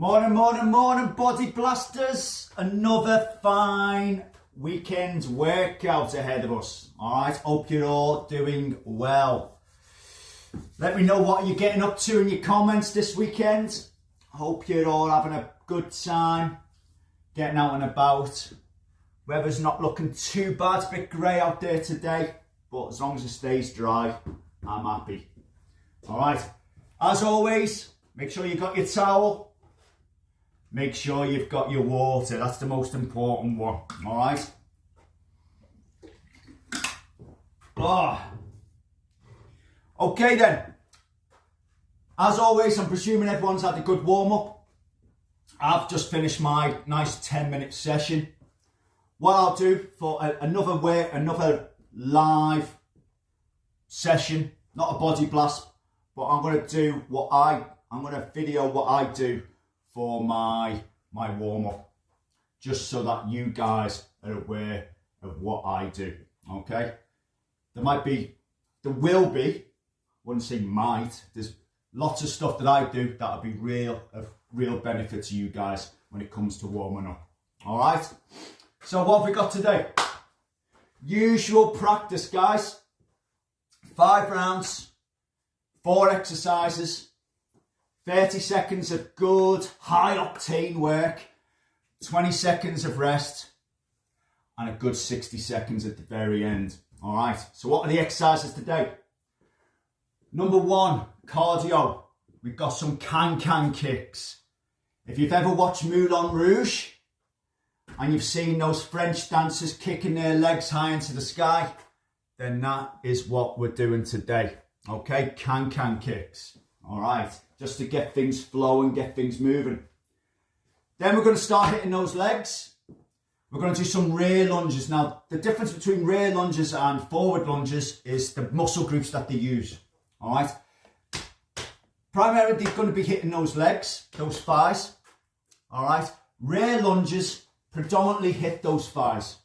Morning, morning, morning, body blasters. Another fine weekend workout ahead of us. Alright, hope you're all doing well. Let me know what you're getting up to in your comments this weekend. Hope you're all having a good time, getting out and about. Weather's not looking too bad, it's a bit grey out there today, but as long as it stays dry, I'm happy. Alright, as always, make sure you got your towel. Make sure you've got your water, that's the most important one, alright? Okay then, as always, I'm presuming everyone's had a good warm-up. I've just finished my nice 10-minute session. What I'll do for another live session, not a body blast, but I'm going to do I'm going to video what I do for my warm-up, just so that you guys are aware of what I do, okay? There will be, wouldn't say might, there's lots of stuff that I do that'll be of real benefit to you guys when it comes to warming up, all right? So what have we got today? Usual practice, guys. 5 rounds, 4 exercises, 30 seconds of good high octane work, 20 seconds of rest, and a good 60 seconds at the very end. All right, so what are the exercises today? Number 1, cardio. We've got some can kicks. If you've ever watched Moulin Rouge and you've seen those French dancers kicking their legs high into the sky, then that is what we're doing today. Okay, can kicks. All right, just to get things flowing, get things moving. Then we're going to start hitting those legs. We're going to do some rear lunges. Now, the difference between rear lunges and forward lunges is the muscle groups that they use. All right. Primarily, they're going to be hitting those legs, those thighs. All right. Rear lunges predominantly hit those thighs,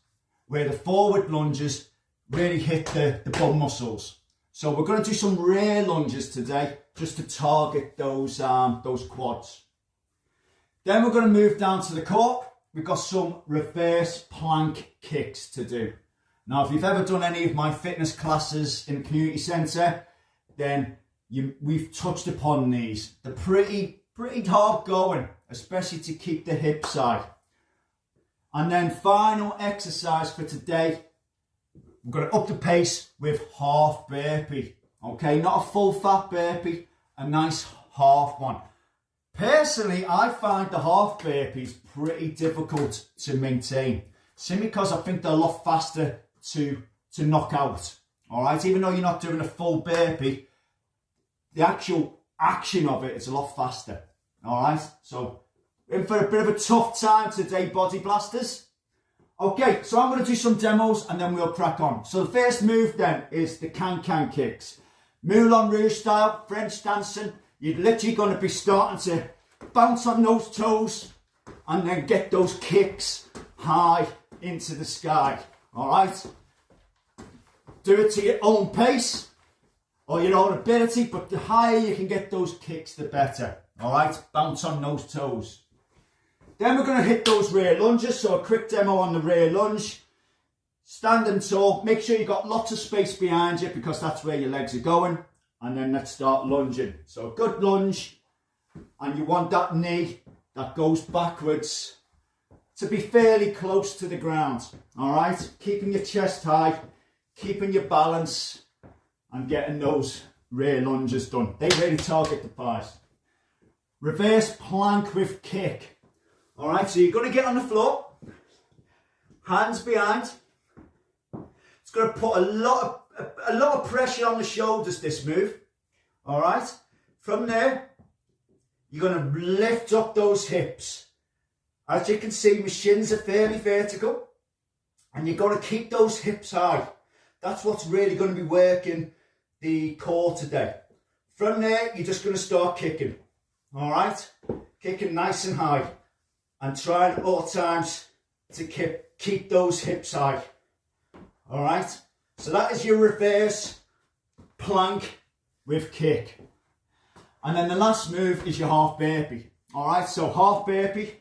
where the forward lunges really hit the bum muscles. So we're going to do some rear lunges today, just to target those quads. Then we're going to move down to the core. We've got some reverse plank kicks to do. Now, if you've ever done any of my fitness classes in the community centre, then we've touched upon these. They're pretty hard going, especially to keep the hips high. And then final exercise for today, we're going to up the pace with half burpee. Okay, not a full fat burpee, a nice half one. Personally, I find the half burpees pretty difficult to maintain, simply because I think they're a lot faster to knock out. All right, even though you're not doing a full burpee, the actual action of it is a lot faster. All right, so in for a bit of a tough time today, body blasters. Okay, so I'm going to do some demos and then we'll crack on. So the first move then is the can kicks. Moulin Rouge style, French dancing. You're literally going to be starting to bounce on those toes and then get those kicks high into the sky. All right? Do it to your own pace or your own ability, but the higher you can get those kicks, the better. All right? Bounce on those toes. Then we're going to hit those rear lunges. So a quick demo on the rear lunge. Standing tall. Make sure you've got lots of space behind you because that's where your legs are going. And then let's start lunging. So a good lunge. And you want that knee that goes backwards to be fairly close to the ground. All right? Keeping your chest high. Keeping your balance. And getting those rear lunges done. They really target the thighs. Reverse plank with kick. All right, so you're going to get on the floor, hands behind. It's going to put a lot of pressure on the shoulders, this move. All right, from there, you're going to lift up those hips. As you can see, my shins are fairly vertical, and you're going to keep those hips high. That's what's really going to be working the core today. From there, you're just going to start kicking. All right, kicking nice and high. And trying at all times to keep those hips high. All right. So that is your reverse plank with kick. And then the last move is your half burpee. All right, so half burpee.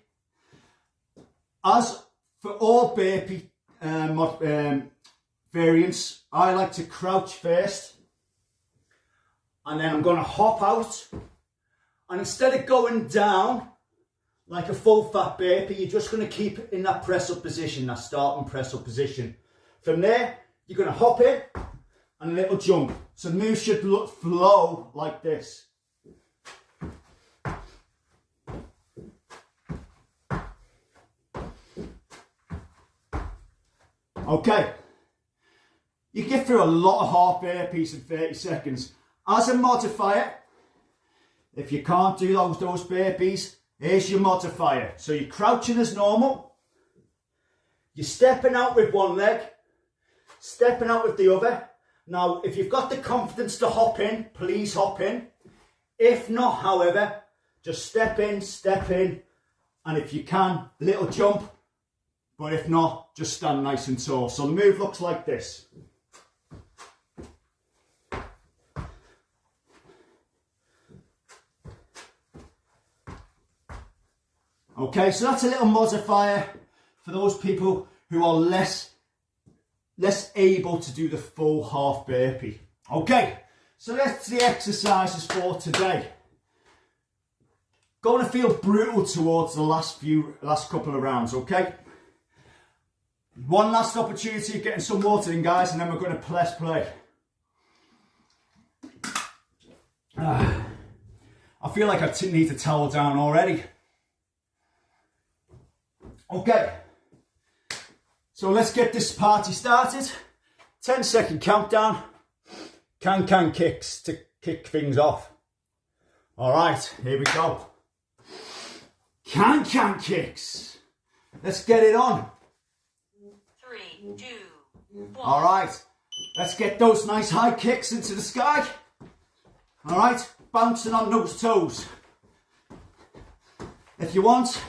As for all burpee variants, I like to crouch first, and then I'm going to hop out, and instead of going down like a full fat burpee, you're just going to keep in that press up position, that starting press up position. From there, you're going to hop in and a little jump. So the move should flow like this. Okay, you get through a lot of half burpees in 30 seconds. As a modifier, if you can't do those burpees, here's your modifier. So you're crouching as normal, you're stepping out with one leg, stepping out with the other. Now, if you've got the confidence to hop in, please hop in. If not, however, just step in, and if you can, little jump. But if not, just stand nice and tall. So the move looks like this. Okay, so that's a little modifier for those people who are less able to do the full half burpee. Okay, so that's the exercises for today. Going to feel brutal towards the last couple of rounds, okay? One last opportunity of getting some water in, guys, and then we're going to press play. I feel like I need to towel down already. Okay, so let's get this party started. 10-second countdown. Can kicks to kick things off. All right, here we go. Can kicks. Let's get it on. 3, 2, 1. All right, let's get those nice high kicks into the sky. All right, bouncing on those toes. If you want,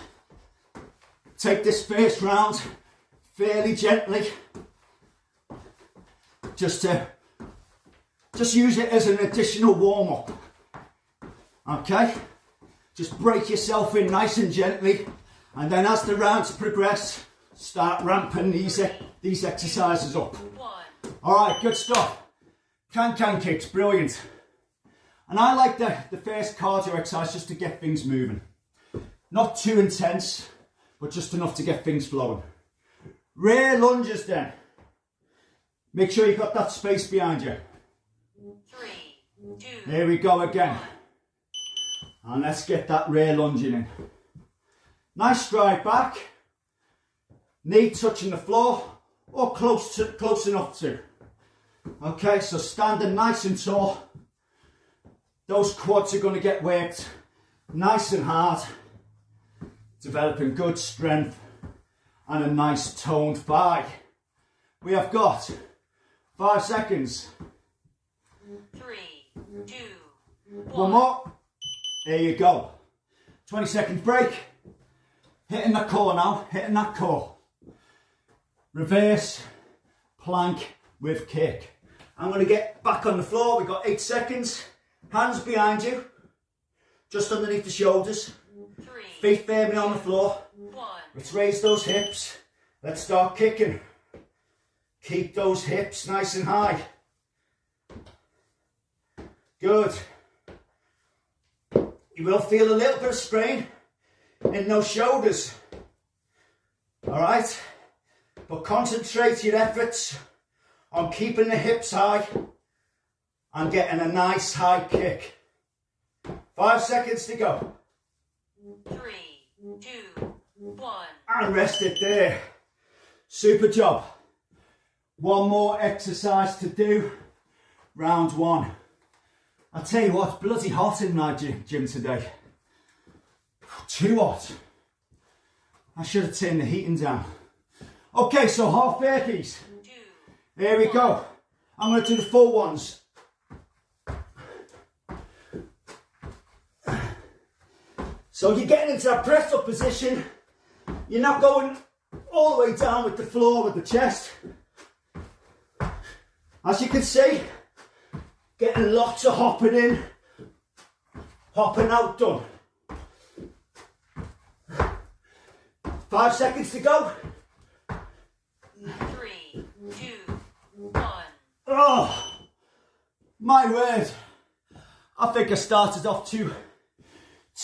take this first round fairly gently. Just use it as an additional warm-up. Okay, just break yourself in nice and gently, and then as the rounds progress, start ramping these exercises up. All right, good stuff. Can kicks, brilliant. And I like the first cardio exercise just to get things moving. Not too intense, but just enough to get things flowing. Rear lunges then. Make sure you've got that space behind you. 3, 2. Here we go again. And let's get that rear lunging in. Nice stride back. Knee touching the floor or close enough to. Okay, so standing nice and tall. Those quads are going to get worked nice and hard. Developing good strength and a nice toned thigh. We have got 5 seconds. 3, 2, 1. One more. There you go. 20 seconds break. Hitting the core now, hitting that core. Reverse plank with kick. I'm going to get back on the floor. We've got 8 seconds. Hands behind you, just underneath the shoulders. 3, Feet firmly on the floor. 1. Let's raise those hips. Let's start kicking. Keep those hips nice and high. Good. You will feel a little bit of strain in those shoulders. All right? But concentrate your efforts on keeping the hips high and getting a nice high kick. 5 seconds to go. 3, 2, 1. And rest it there. Super job. One more exercise to do. Round 1. I'll tell you what, bloody hot in my gym today. Too hot. I should have turned the heating down. Okay, so half burpees. 2, Here we go. I'm going to do the full ones. So you're getting into that press up position. You're not going all the way down with the floor with the chest. As you can see, getting lots of hopping in, hopping out done. 5 seconds to go. 3, 2, 1. Oh, my word. I think I started off too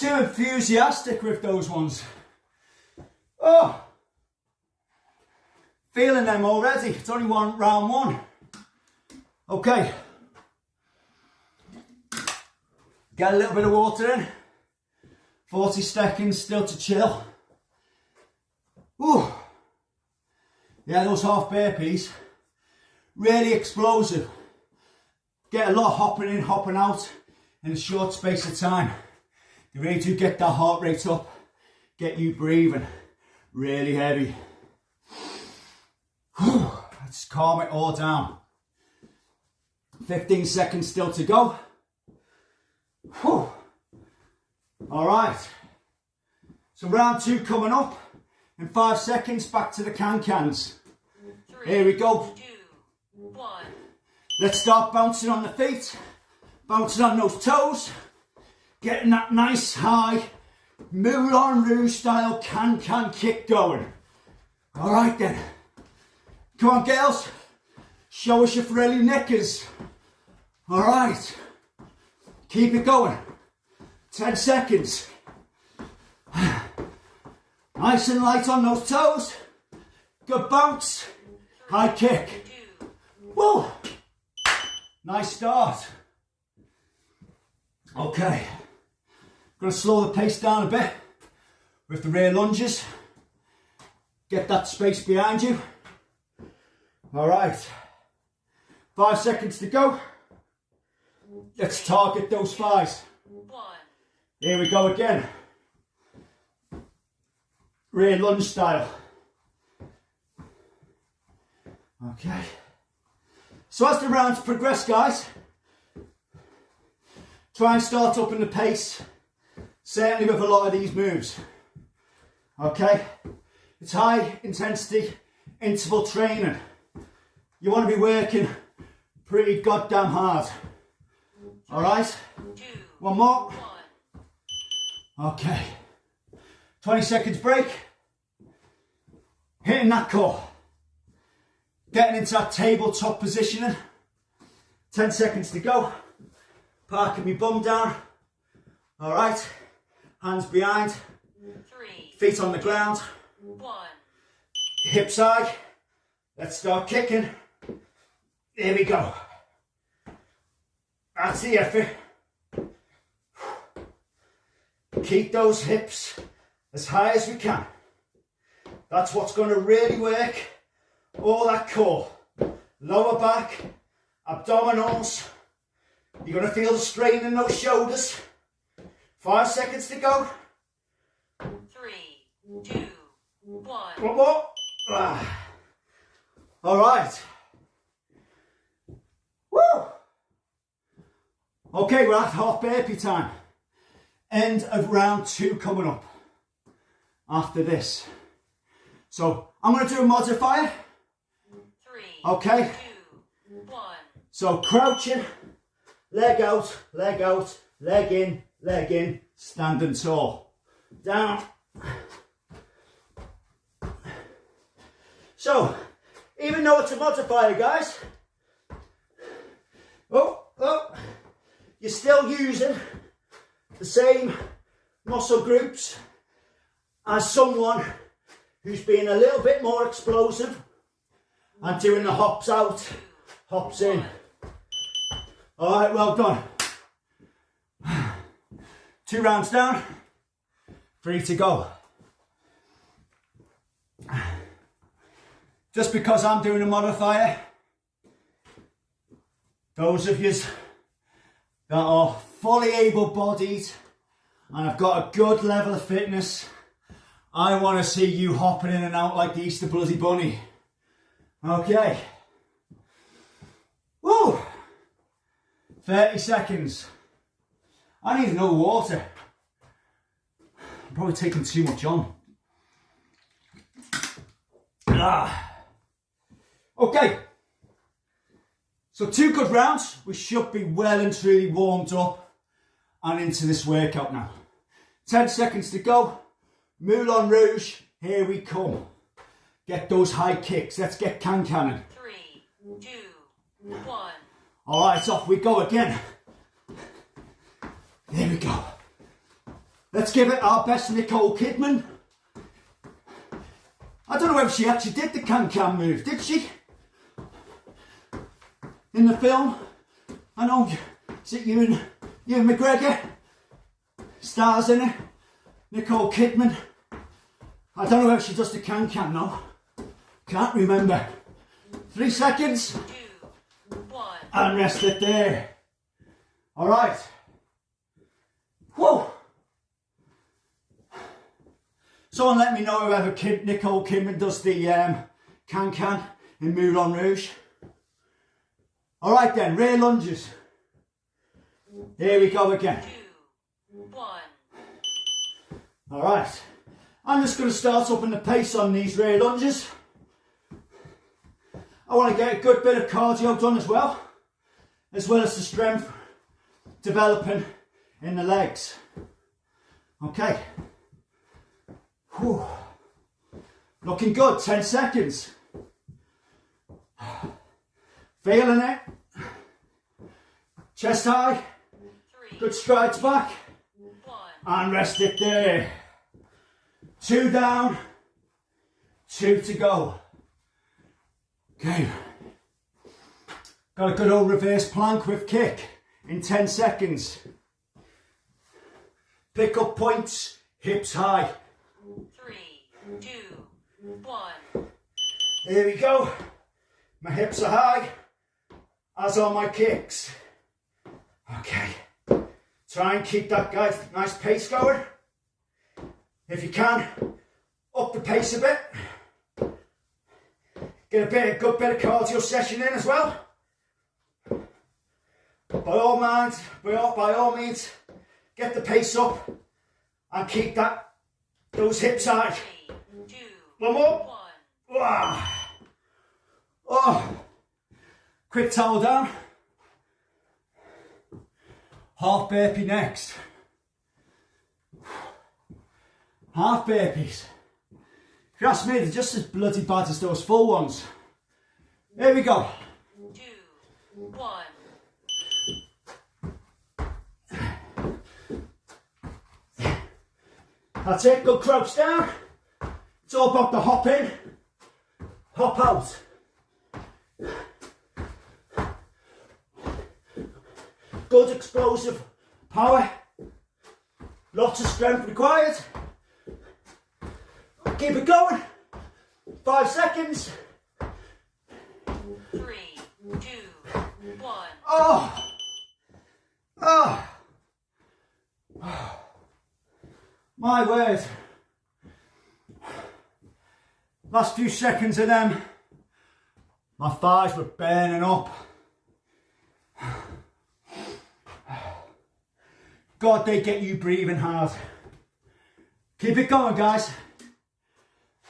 enthusiastic with those ones. Oh, feeling them already. It's only round one. Okay. Get a little bit of water in. 40 seconds still to chill. Ooh. Yeah, those half burpees, really explosive. Get a lot hopping in, hopping out in a short space of time. You really do get that heart rate up, get you breathing really heavy. Whew. Let's calm it all down. 15 seconds still to go. Whew. All right, so round 2 coming up. In 5 seconds, back to the cans. 3, Here we go. 2, 1. Let's start bouncing on the feet, bouncing on those toes, getting that nice high Moulin Rouge style can kick going. All right then. Come on, girls. Show us your frilly knickers. All right. Keep it going. 10 seconds. Nice and light on those toes. Good bounce. High kick. 2. Woo! Nice start. Okay. Gonna slow the pace down a bit with the rear lunges. Get that space behind you. All right. 5 seconds to go. Let's target those thighs. 1. Here we go again. Rear lunge style. Okay. So as the rounds progress, guys, try and start up in the pace, certainly with a lot of these moves. Okay? It's high intensity interval training. You want to be working pretty goddamn hard. All right? 2, One more. 1. Okay. 20 seconds break. Hitting that core. Getting into that tabletop positioning. 10 seconds to go. Parking my bum down. All right. Hands behind. 3, Feet on the ground. 1. Hips high. Let's start kicking. Here we go. That's the effort. Keep those hips as high as we can. That's what's going to really work all that core. Lower back, abdominals. You're going to feel the strain in those shoulders. 5 seconds to go. 3, 2, 1. One more. All right. Woo! Okay, we're at half burpee time. End of round 2 coming up after this. So I'm going to do a modifier. 3, Okay. 2, 1. So crouching, leg out, leg in, standing tall. Down. So, even though it's a modifier, guys, you're still using the same muscle groups as someone who's being a little bit more explosive and doing the hops out, hops in. All right, well done. 2 rounds down, 3 to go. Just because I'm doing a modifier, those of you that are fully able-bodied and have got a good level of fitness, I want to see you hopping in and out like the Easter Bloody Bunny. Okay. Woo! 30 seconds. I need no water. I'm probably taking too much on. Okay. So 2 good rounds. We should be well and truly warmed up and into this workout now. 10 seconds to go. Moulin Rouge Here we come. Get those high kicks. Let's get can-canning. 3, 2, 1. All right, off we go again. There we go. Let's give it our best Nicole Kidman. I don't know if she actually did the can-can move, did she? In the film? I know, is it Ewan McGregor? Stars in it. Nicole Kidman. I don't know if she does the can-can now. Can't remember. 3 seconds. 2, 1. And rest it there. All right. Whoa. Someone let me know whether Nicole Kidman does the can-can in Moulin Rouge. All right then, rear lunges. Here we go again. 2, 1. All right. I'm just going to start up in the pace on these rear lunges. I want to get a good bit of cardio done as well as the strength developing in the legs. Okay. Whew. Looking good, 10 seconds. Feeling it. Chest high. 3, Good strides back. 1. And rest it there. 2 down. 2 to go. Okay. Got a good old reverse plank with kick in 10 seconds. Pick up points, hips high. 3, 2, 1. Here we go. My hips are high, as are my kicks. Okay. Try and keep that nice pace going. If you can, up the pace a bit. Get a good bit of cardio session in as well. By all means, get the pace up and keep those hips high. 3, 2, One more. 1. Wow. Oh, quick towel down. Half burpee next. Half burpees. If you ask me, they're just as bloody bad as those full ones. Here we go. 2, 1. That's it, good crouch down. It's all about the hop in, hop out. Good explosive power. Lots of strength required. Keep it going. 5 seconds. 3, 2, 1. Oh. Oh. My word. Last few seconds of them, my thighs were burning up. God, they get you breathing hard. Keep it going, guys.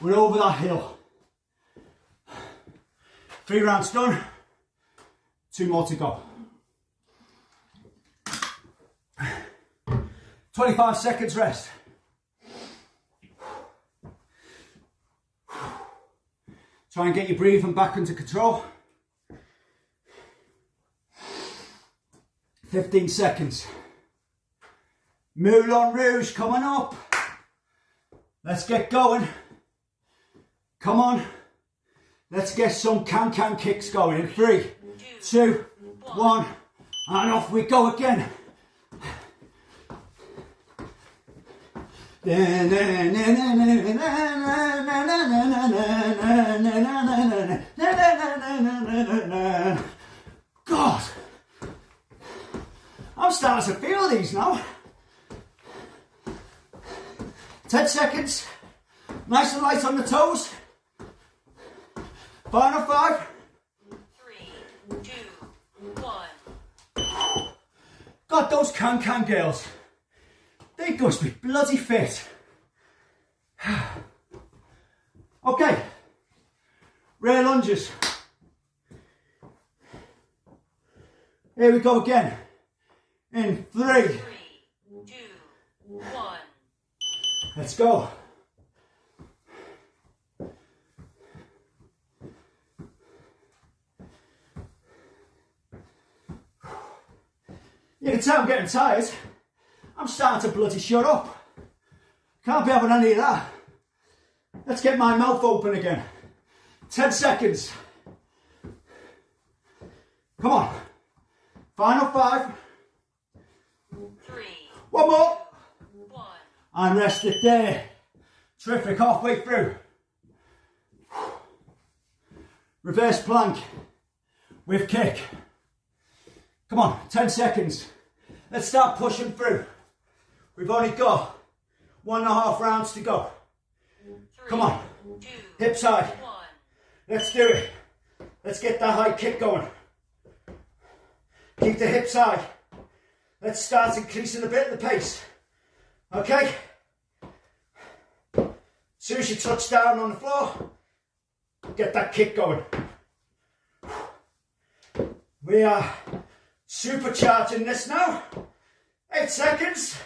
We're over that hill. 3 rounds done. 2 more to go. 25 seconds rest. Try and get your breathing back under control. 15 seconds. Moulin Rouge coming up. Let's get going. Come on. Let's get some can-can kicks going in 3, 2, 1. And off we go again. God, I'm starting to feel these now. 10 seconds, nice and light on the toes. Final 5. 3, 2, 1. God, those can-can girls, they must be bloody fit. Okay, rear lunges. Here we go again. In 3, 3, 2, 1. let's go. You can tell I'm getting tired. I'm starting to bloody shut up. Can't be having any of that. Let's get my mouth open again. 10 seconds. Come on. Final 5. 3. One more. 1. And rest it there. Terrific, halfway through. Reverse plank with kick. Come on, 10 seconds. Let's start pushing through. We've only got 1.5 rounds to go. 3, Come on. 2, Hips high. 1. Let's do it. Let's get that high kick going. Keep the hips high. Let's start increasing a bit of the pace. Okay? As soon as you touch down on the floor, get that kick going. We are supercharging this now. 8 seconds.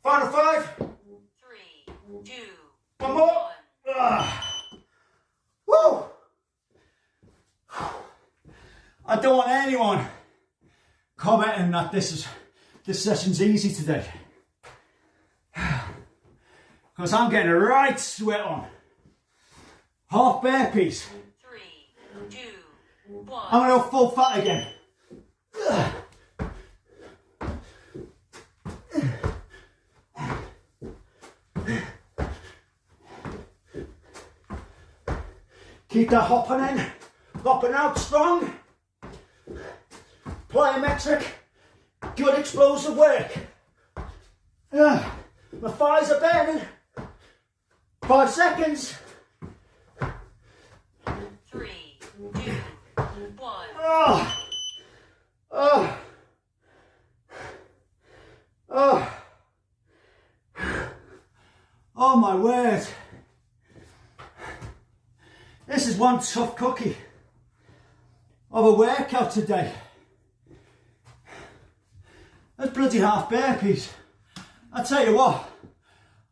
Final 5. 3, 2, One more. 1. Woo! I don't want anyone commenting that this session's easy today. Because I'm getting a right sweat on. Half burpees. 3, 2, 1. I'm going to go full fat again. Keep that hopping in, hopping out strong. Plyometric, good explosive work. My thighs are burning. 5 seconds. 3, 2, 1. Oh, oh, oh, oh my word. This is one tough cookie of a workout today. That's bloody half burpees. I tell you what,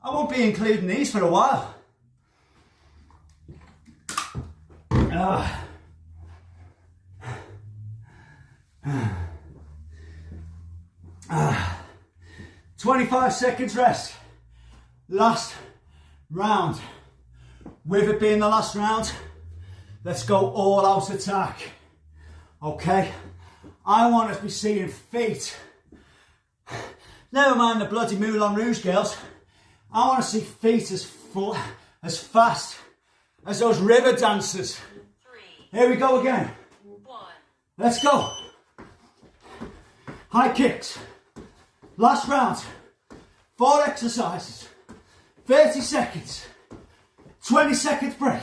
I won't be including these for a while. 25 seconds rest. Last round. With it being the last round, let's go all out attack. Okay? I want us to be seeing feet. Never mind the bloody Moulin Rouge girls. I want to see feet as fast as those river dancers. 3, Here we go again. 1. Let's go. High kicks. Last round. 4 exercises. 30 seconds. 20 seconds break.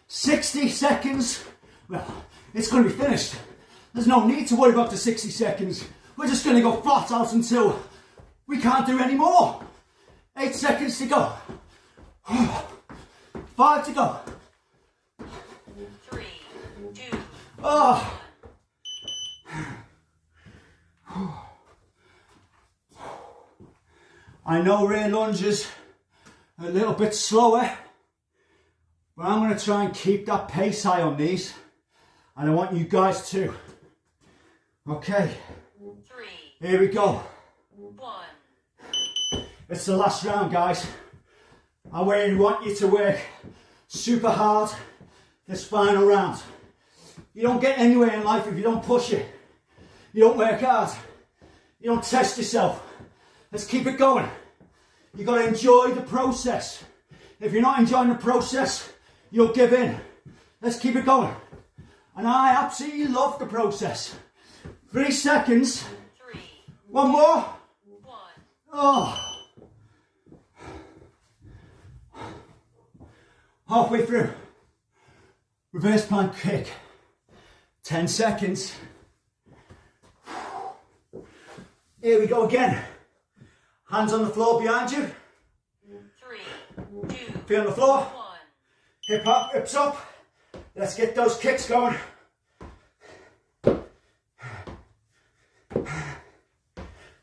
60 seconds. Well, it's going to be finished. There's no need to worry about the 60 seconds. We're just going to go flat out until we can't do any more. 8 seconds to go. 5 to go. 3, 2, Oh. I know rear lunges are a little bit slower, but I'm going to try and keep that pace high on these, and I want you guys to. Okay, 3, here we go. 1. It's the last round, guys. I really want you to work super hard this final round. You don't get anywhere in life if you don't push it. You don't work hard. You don't test yourself. Let's keep it going. You've got to enjoy the process. If you're not enjoying the process, you'll give in. Let's keep it going. And I absolutely love the process. 3 seconds. 3, One more. 1. Oh. Halfway through. Reverse plank kick. 10 seconds. Here we go again. Hands on the floor behind you. 3, 2, Feet on the floor. 1. Hip up, hips up. Let's get those kicks going.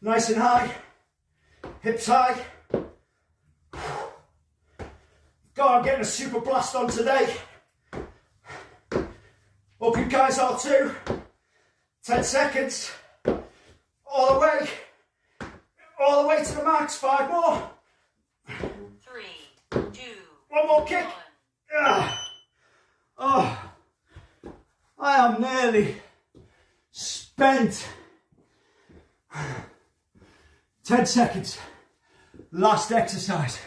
Nice and high. Hips high. God, I'm getting a super blast on today. Hope you guys are too. 10 seconds. All the way to the max. 5 more. 3, 2, One more kick. 1. Oh, I am nearly spent. 10 seconds. Last exercise.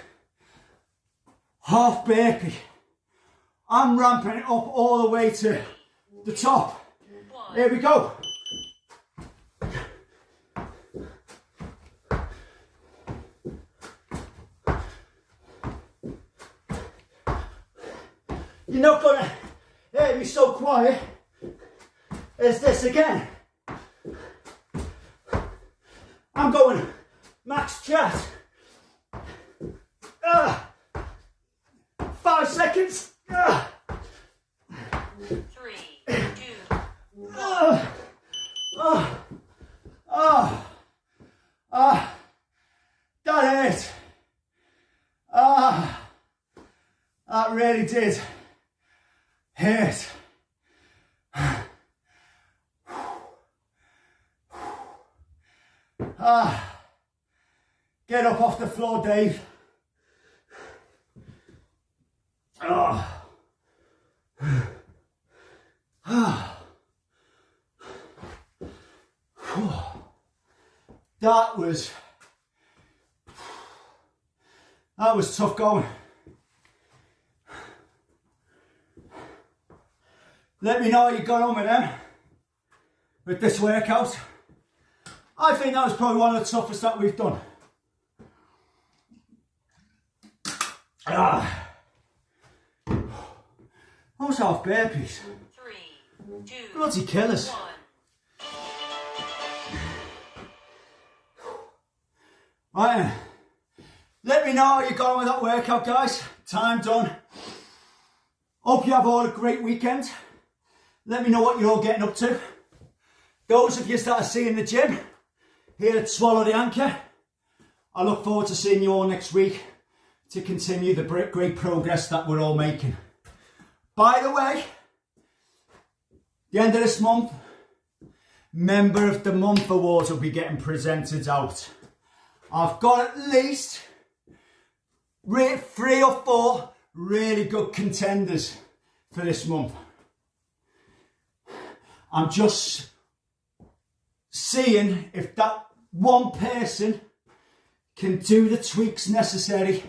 Half burpee. I'm ramping it up all the way to the top. 1. Here we go. You're not gonna hear me so quiet as this again. I'm going max chest. 5 seconds. 3, 2, 1. That hurt. That really did hurt. Get up off the floor, Dave. That was tough going. Let me know how you got on with them, with this workout. I think that was probably one of the toughest that we've done. Those half burpees. 3, 2, Bloody killers. 1. Right then. Let me know how you got on with that workout, guys. Time done. Hope you have all a great weekend. Let me know what you're all getting up to. Those of you that I see in the gym, here at Swallow the Anchor, I look forward to seeing you all next week to continue the great progress that we're all making. By the way, the end of this month, Member of the Month awards will be getting presented out. I've got at least 3 or 4 really good contenders for this month. I'm just seeing if that one person can do the tweaks necessary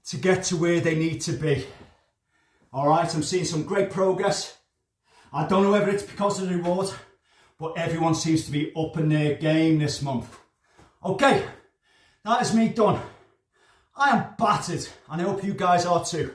to get to where they need to be. All right, I'm seeing some great progress. I don't know whether it's because of the reward, but everyone seems to be upping their game this month. Okay, that is me done. I am battered, and I hope you guys are too.